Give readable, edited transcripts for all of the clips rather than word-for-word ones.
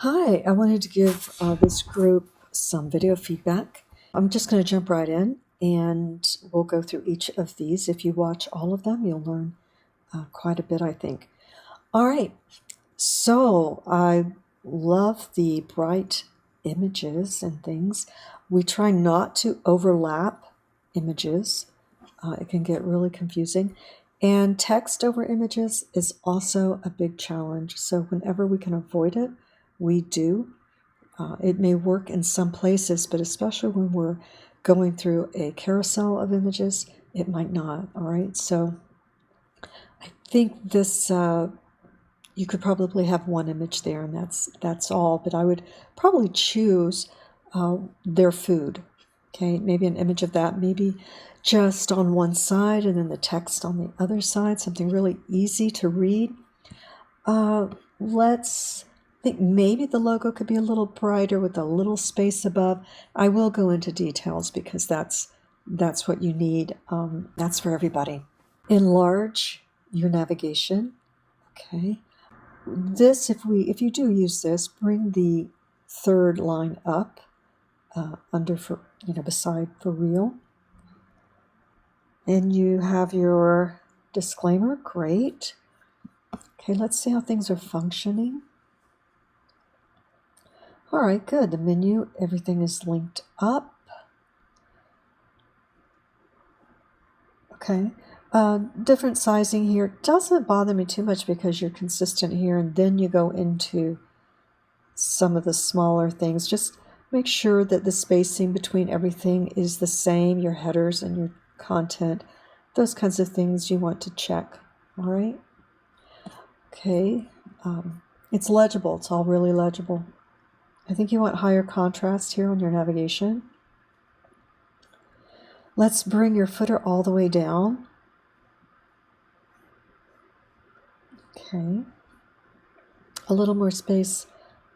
Hi, I wanted to give this group some video feedback. I'm just going to jump right in and we'll go through each of these. If you watch all of them, you'll learn quite a bit, I think. All right, so I love the bright images and things. We try not to overlap images, it can get really confusing. And text over images is also a big challenge. So, whenever we can avoid it, we do. It may work in some places, but especially when we're going through a carousel of images, it might not. All right. So I think this you could probably have one image there, and that's all. But I would probably choose their food. Okay, maybe an image of that, maybe just on one side, and then the text on the other side. Something really easy to read. Let's think maybe the logo could be a little brighter with a little space above. I will go into details because that's what you need. That's for everybody. Enlarge your navigation. Okay. This, if you do use this, bring the third line up under for beside for real, and you have your disclaimer. Great. Okay, let's see how things are functioning. All right, good. The menu, everything is linked up. Okay. Different sizing here doesn't bother me too much because you're consistent here, and then you go into some of the smaller things. Just make sure that the spacing between everything is the same, your headers and your content, those kinds of things you want to check. All right. Okay. It's legible. It's all really legible. I think you want higher contrast here on your navigation. Let's bring your footer all the way down. Okay. A little more space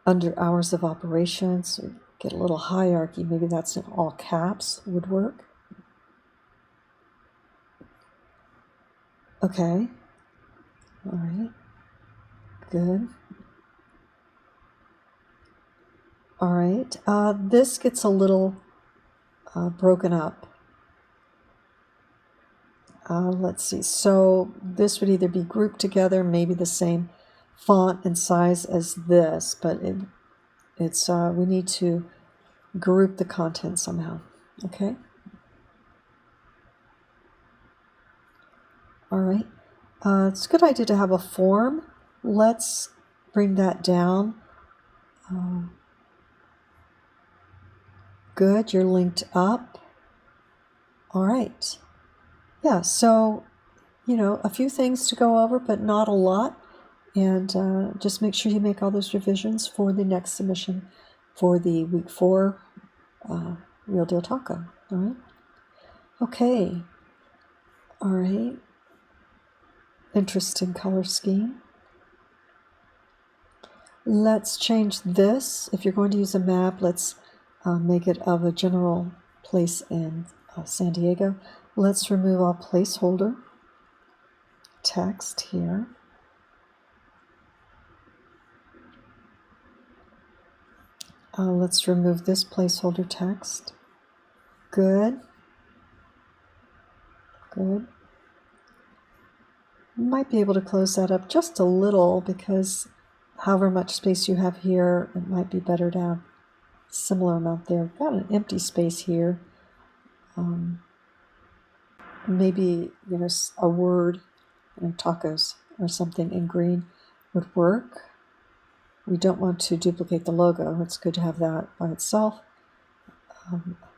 under hours of operation, so get a little hierarchy. Maybe that's in all caps would work. Okay. All right. Good. All right. This gets a little broken up. Let's see. So this would either be grouped together, maybe the same font and size as this, but it's we need to group the content somehow. Okay. All right. It's a good idea to have a form. Let's bring that down. Good. You're linked up. All right. Yeah. So, a few things to go over, but not a lot. And just make sure you make all those revisions for the next submission for the week 4 Real Deal Taco. All right. Okay. All right. Interesting color scheme. Let's change this. If you're going to use a map, let's make it of a general place in San Diego. Let's remove all placeholder text here. Let's remove this placeholder text. Good. Good. Might be able to close that up just a little because however much space you have here, it might be better to have a similar amount there. We've got an empty space here. Maybe, a word, tacos or something in green would work. We don't want to duplicate the logo. It's good to have that by itself.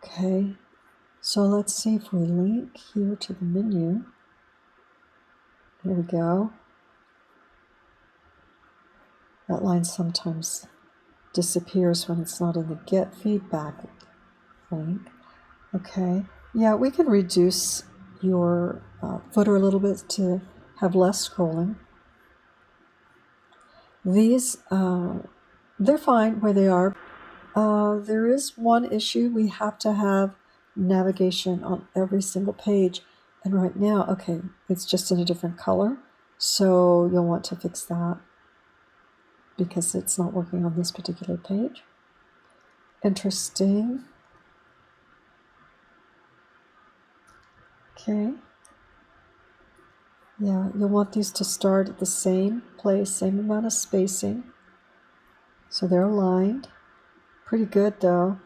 Okay, so let's see if we link here to the menu. Here we go. That line sometimes disappears when it's not in the get feedback link. Okay, yeah, we can reduce your footer a little bit to have less scrolling. These, they're fine where they are. There is one issue. We have to have navigation on every single page. And right now, it's just in a different color. So you'll want to fix that. because it's not working on this particular page. Interesting. Okay. Yeah, you'll want these to start at the same place, same amount of spacing. So they're aligned. Pretty good though.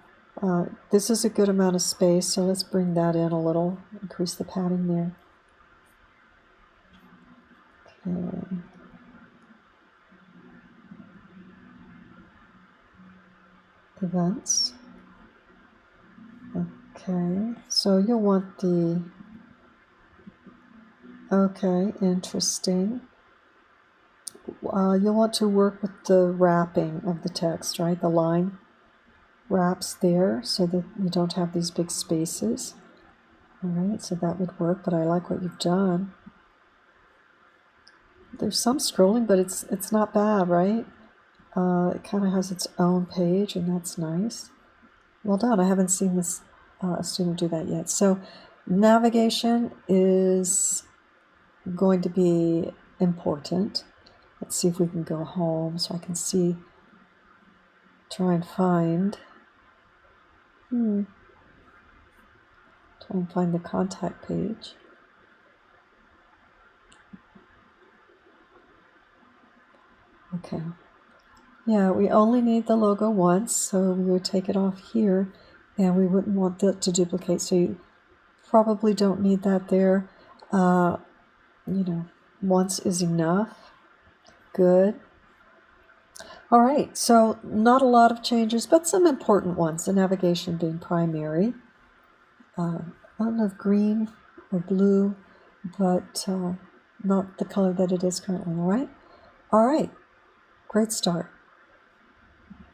This is a good amount of space, so let's bring that in a little, increase the padding there. Okay. Events. Okay, so you'll want the, okay, interesting. You'll want to work with the wrapping of the text, right? The line wraps there so that you don't have these big spaces. All right, so that would work, but I like what you've done. There's some scrolling, but it's not bad, right? It kind of has its own page, and that's nice. Well done. I haven't seen this student do that yet. So navigation is going to be important. Let's see if we can go home so I can see, try and find, try and find the contact page. Okay. Yeah, we only need the logo once, so we would take it off here, and we wouldn't want that to duplicate, so you probably don't need that there. Once is enough. Good. All right, so not a lot of changes, but some important ones, the navigation being primary. I don't know if green or blue, but not the color that it is currently, all right? All right, great start.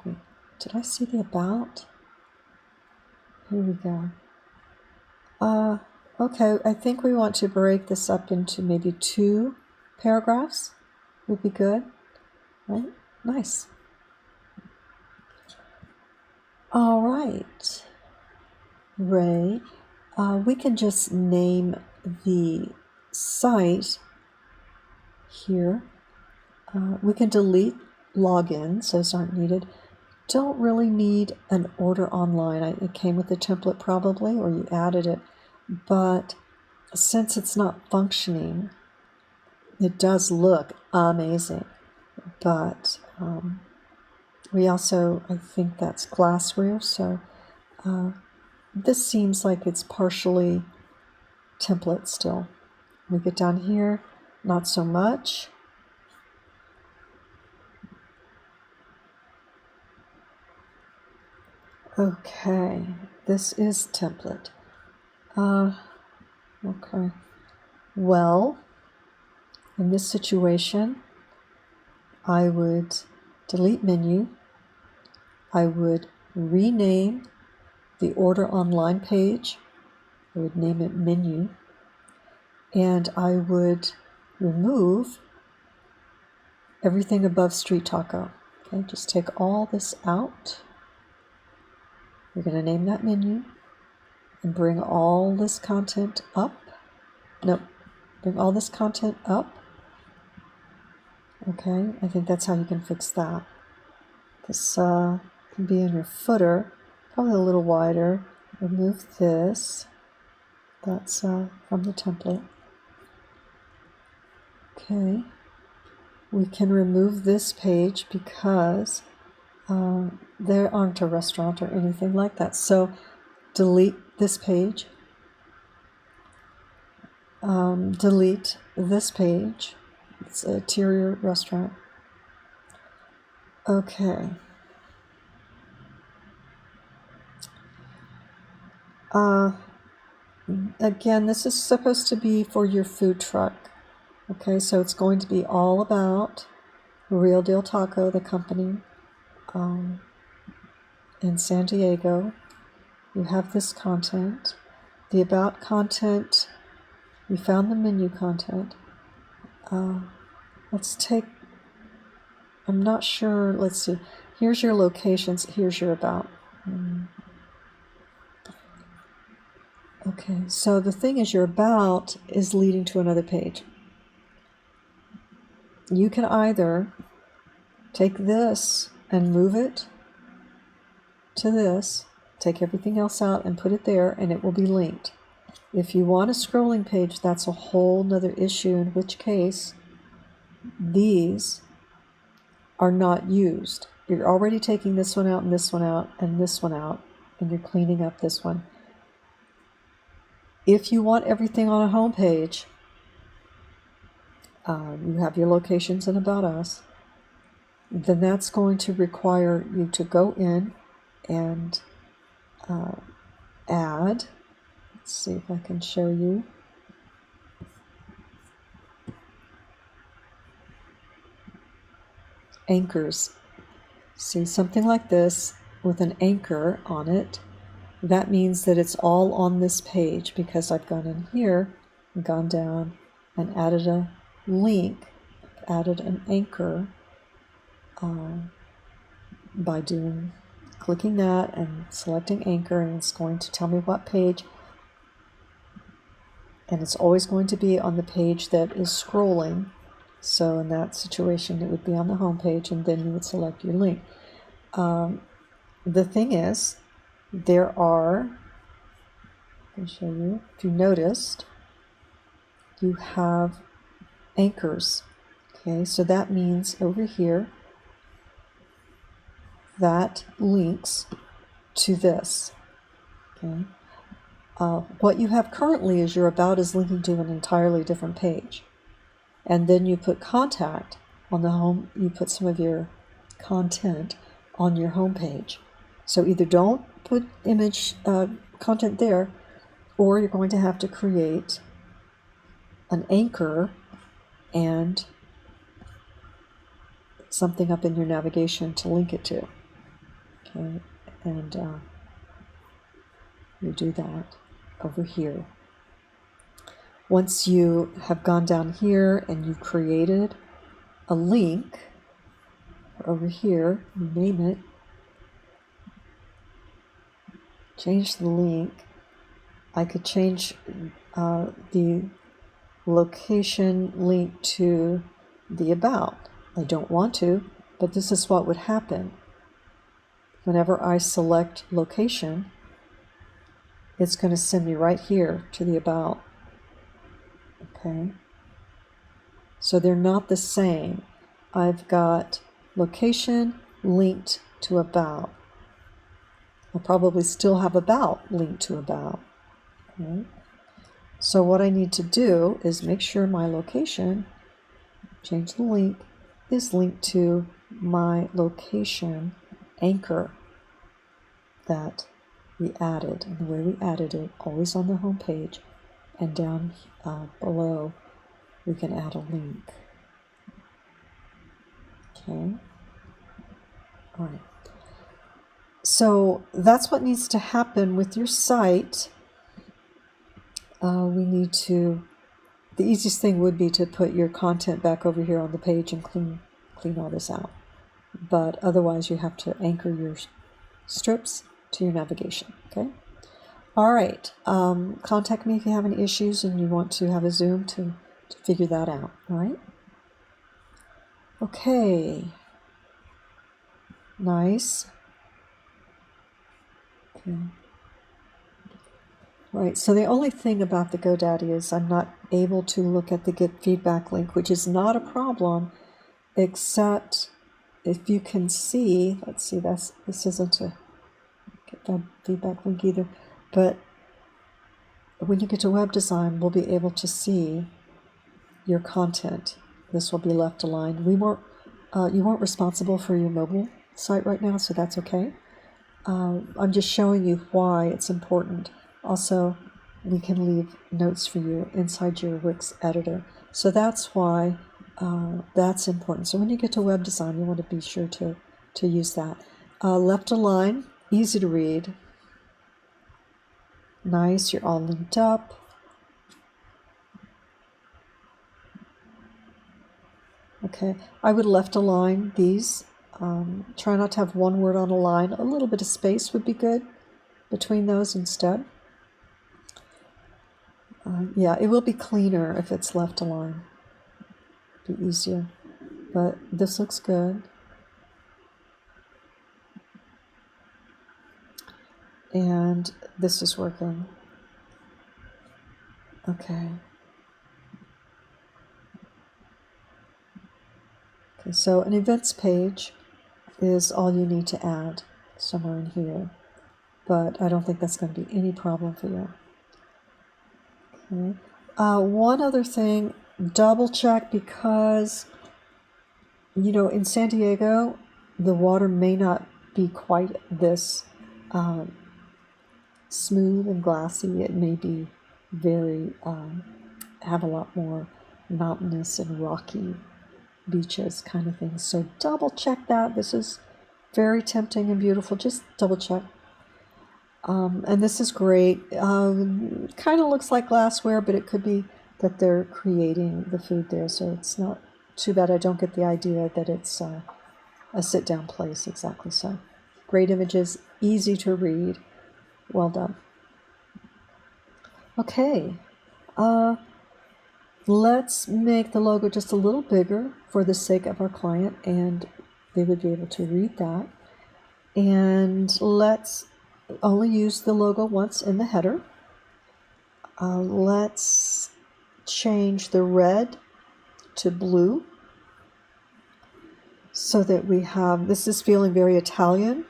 Wait, did I see the about? Here we go. Okay, I think we want to break this up into maybe 2 paragraphs. Would be good, right? Nice. All right, Ray, we can just name the site here. We can delete logins, those aren't needed. Don't really need an order online. It came with the template probably, or you added it, but since it's not functioning, it does look amazing. But we also, I think that's glassware, so this seems like it's partially template still. We get down here, not so much. Okay, this is template. Okay. Well, in this situation, I would delete menu. I would rename the order online page. I would name it menu. And I would remove everything above Street Taco. Okay, just take all this out. We're going to name that menu and bring all this content up. Nope, bring all this content up. Okay, I think that's how you can fix that. This can be in your footer, probably a little wider. Remove this. That's from the template. Okay, we can remove this page because there aren't a restaurant or anything like that. So delete this page. Delete this page. It's a interior restaurant. Okay. Again, this is supposed to be for your food truck. Okay, so it's going to be all about Real Deal Taco, the company in San Diego. You have this content. The about content, we found the menu content. Let's take, I'm not sure, let's see. Here's your locations, here's your about. Okay, so the thing is your about is leading to another page. You can either take this and move it to this, take everything else out and put it there, and it will be linked. If you want a scrolling page, that's a whole nother issue, in which case these are not used. You're already taking this one out and this one out and this one out, and you're cleaning up this one. If you want everything on a home page, you have your locations and about us, then that's going to require you to go in and add. Let's see if I can show you. Anchors. See, something like this with an anchor on it, that means that it's all on this page, because I've gone in here, gone down, and added a link, added an anchor by clicking that and selecting anchor, and it's going to tell me what page, and it's always going to be on the page that is scrolling. So in that situation, it would be on the home page, and then you would select your link. The thing is, there are, I can show you, if you noticed, you have anchors. Okay, so that means over here, that links to this. Okay. What you have currently is your about is linking to an entirely different page. And then you put contact on the home, you put some of your content on your home page. So either don't put image content there, or you're going to have to create an anchor and something up in your navigation to link it to. Okay, and you do that over here. Once you have gone down here and you've created a link over here, you name it, change the link. I could change the location link to the about. I don't want to, but this is what would happen. Whenever I select location, it's going to send me right here to the about. Okay, so they're not the same. I've got location linked to about. I'll probably still have about linked to about. Okay, so what I need to do is make sure my location, change the link, is linked to my location anchor that we added. And the way we added it, always on the home page, and down below we can add a link. Okay, all right, so that's what needs to happen with your site. We need to, the easiest thing would be to put your content back over here on the page and clean all this out, but otherwise you have to anchor your strips to your navigation. Okay. All right, contact me if you have any issues and you want to have a Zoom to figure that out, all right? Okay, nice. Okay. All right, so the only thing about the GoDaddy is I'm not able to look at the Get Feedback link, which is not a problem, except if you can see, let's see, this isn't a Get that feedback link either. But when you get to web design, we'll be able to see your content. This will be left aligned. You weren't responsible for your mobile site right now, so that's okay. I'm just showing you why it's important. Also, we can leave notes for you inside your Wix editor. So that's why that's important. So when you get to web design, you want to be sure to use that. Left align, easy to read. Nice, you're all linked up. Okay, I would left align these. Try not to have one word on a line. A little bit of space would be good between those instead. Yeah, it will be cleaner if it's left align. Be easier. But this looks good. and this is working. Okay. Okay, so an events page is all you need to add somewhere in here, but I don't think that's going to be any problem for you. Okay. One other thing, double check, because in San Diego, the water may not be quite this smooth and glassy. It may be very have a lot more mountainous and rocky beaches kind of thing. So double check that. This is very tempting and beautiful. Just double check. And this is great. Kind of looks like glassware, but it could be that they're creating the food there. So it's not too bad. I don't get the idea that it's a sit-down place. Exactly so. Great images, easy to read. Well done. Okay. Let's make the logo just a little bigger for the sake of our client, and they would be able to read that. And let's only use the logo once in the header. Let's change the red to blue so that we have, this is feeling very Italian,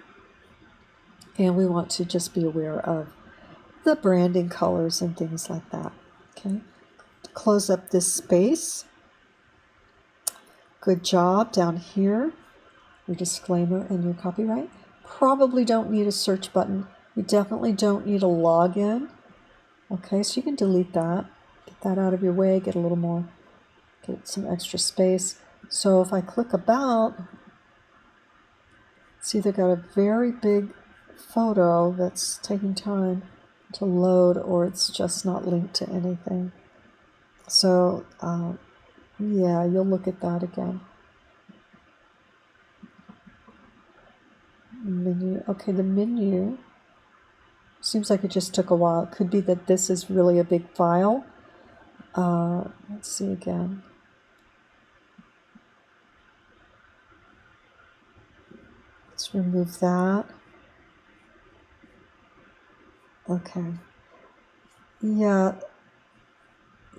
and we want to just be aware of the branding colors and things like that. Okay. Close up this space. Good job down here. Your disclaimer and your copyright. Probably don't need a search button. You definitely don't need a login. Okay, so you can delete that. Get that out of your way. Get some extra space. So if I click about, it's either got a very big photo that's taking time to load, or it's just not linked to anything. So yeah, you'll look at that again. Menu. Okay, the menu seems like it just took a while. It could be that this is really a big file. Let's see again. Let's remove that. Okay. Yeah,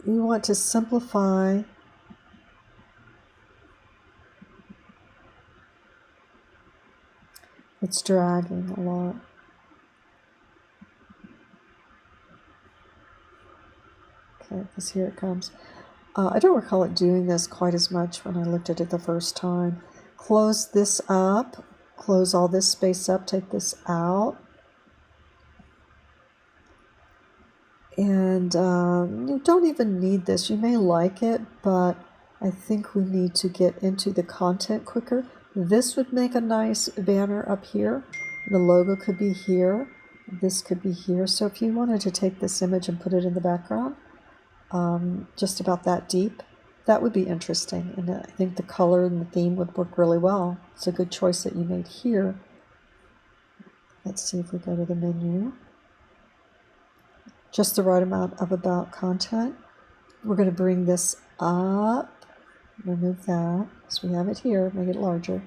you want to simplify. It's dragging a lot. Okay, because here it comes. I don't recall it doing this quite as much when I looked at it the first time. Close this up. Close all this space up. Take this out. And you don't even need this. You may like it, but I think we need to get into the content quicker. This would make a nice banner up here. The logo could be here. This could be here. So if you wanted to take this image and put it in the background, just about that deep, that would be interesting. And I think the color and the theme would work really well. It's a good choice that you made here. Let's see if we go to the menu. Just the right amount of about content. We're going to bring this up, remove that, so we have it here, make it larger.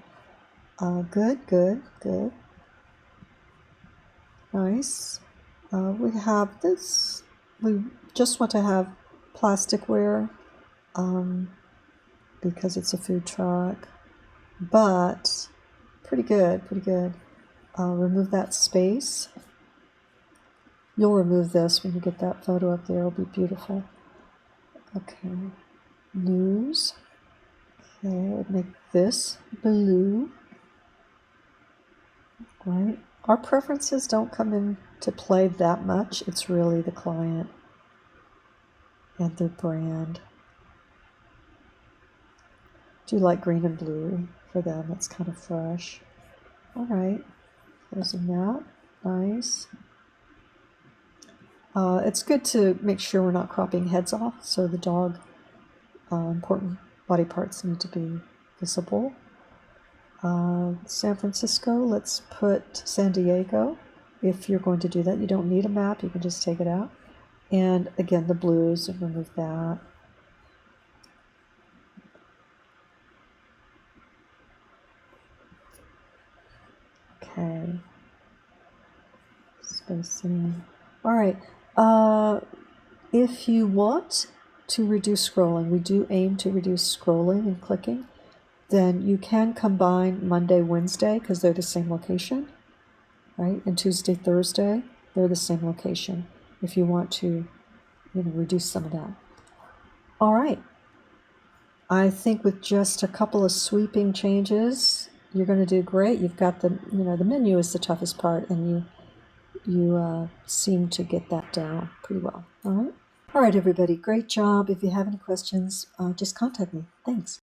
Good, good, good. Nice. We have this, we just want to have plasticware because it's a food truck, but pretty good, pretty good. Remove that space. You'll remove this when you get that photo up there. It'll be beautiful. Okay. News. Okay, make this blue. Right. Our preferences don't come into play that much. It's really the client and their brand. Do you like green and blue for them? It's kind of fresh. All right. Closing that. Nice. It's good to make sure we're not cropping heads off, so the dog important body parts need to be visible. San Francisco, let's put San Diego. If you're going to do that, you don't need a map, you can just take it out. And again, the blues, and remove that. Okay. space. Anyway. All right. If you want to reduce scrolling, we do aim to reduce scrolling and clicking, then you can combine Monday, Wednesday, because they're the same location, right? And Tuesday, Thursday, they're the same location if you want to, reduce some of that. All right. I think with just a couple of sweeping changes, you're going to do great. You've got the menu is the toughest part, and you seem to get that down pretty well. All right. All right, everybody. Great job. If you have any questions, just contact me. Thanks.